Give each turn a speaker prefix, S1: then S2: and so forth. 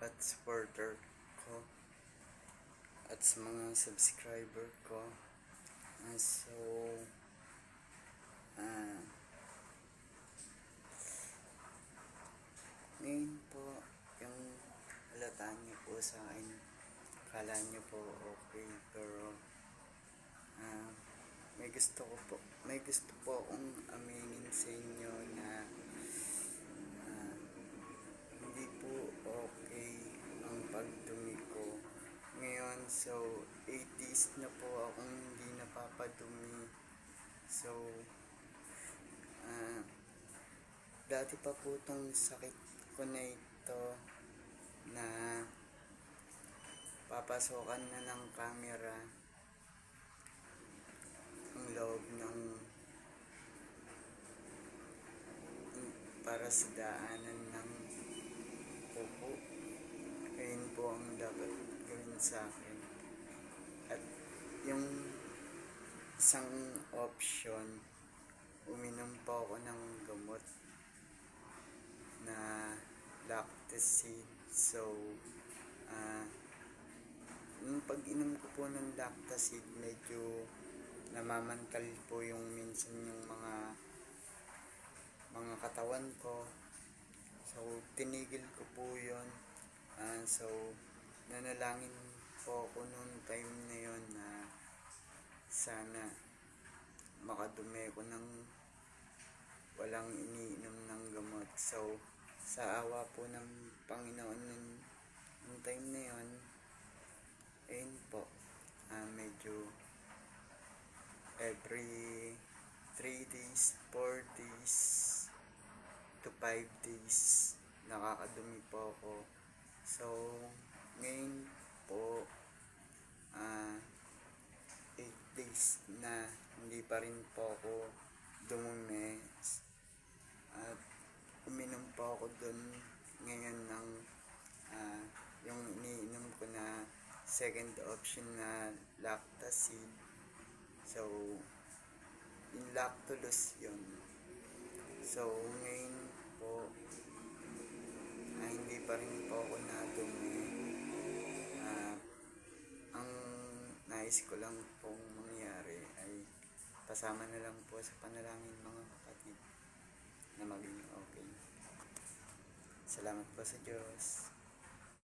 S1: at supporter ko at sa mga subscriber ko. So, ngayon po, yung halata niyo po sa akin, kala niyo po okay, pero may gusto po akong aminin sa inyo na hindi po okay ang pagdumi ko ngayon. So 8 days na po akong hindi napapadumi. So dati pa po itong sakit ko na ito na papasokan na ng camera ang loob ng para sa daanan ng pupo. Ayun po ang dapat gawin sa akin. At yung isang option, uminom po ako ng gamot na Lactacid. So yung pag-inom ko po ng Lactacid, medyo namamantal po yung minsan yung mga katawan ko. So tinigil ko po yun. So nanalangin po ako noon time na yun na sana makadumi ko ng walang iniinom ng gamot. So sa awa po ng Panginoon nung time na yun, ayun po, medyo every 3 days, 4 days to 5 days nakakadumi po ako. So ngayon po 8 days na hindi pa rin po ako dumumi. At uminom po ako dun ngayon ng yung iniinom ko na second option na Lactacid. So yung Lactulose yun. So ngayon po hindi pa rin po ako nadumi. Ang nais ko lang pong mangyari ay pasama na lang po sa panalangin mga kapatid na maging okay. Salamat po sa Diyos.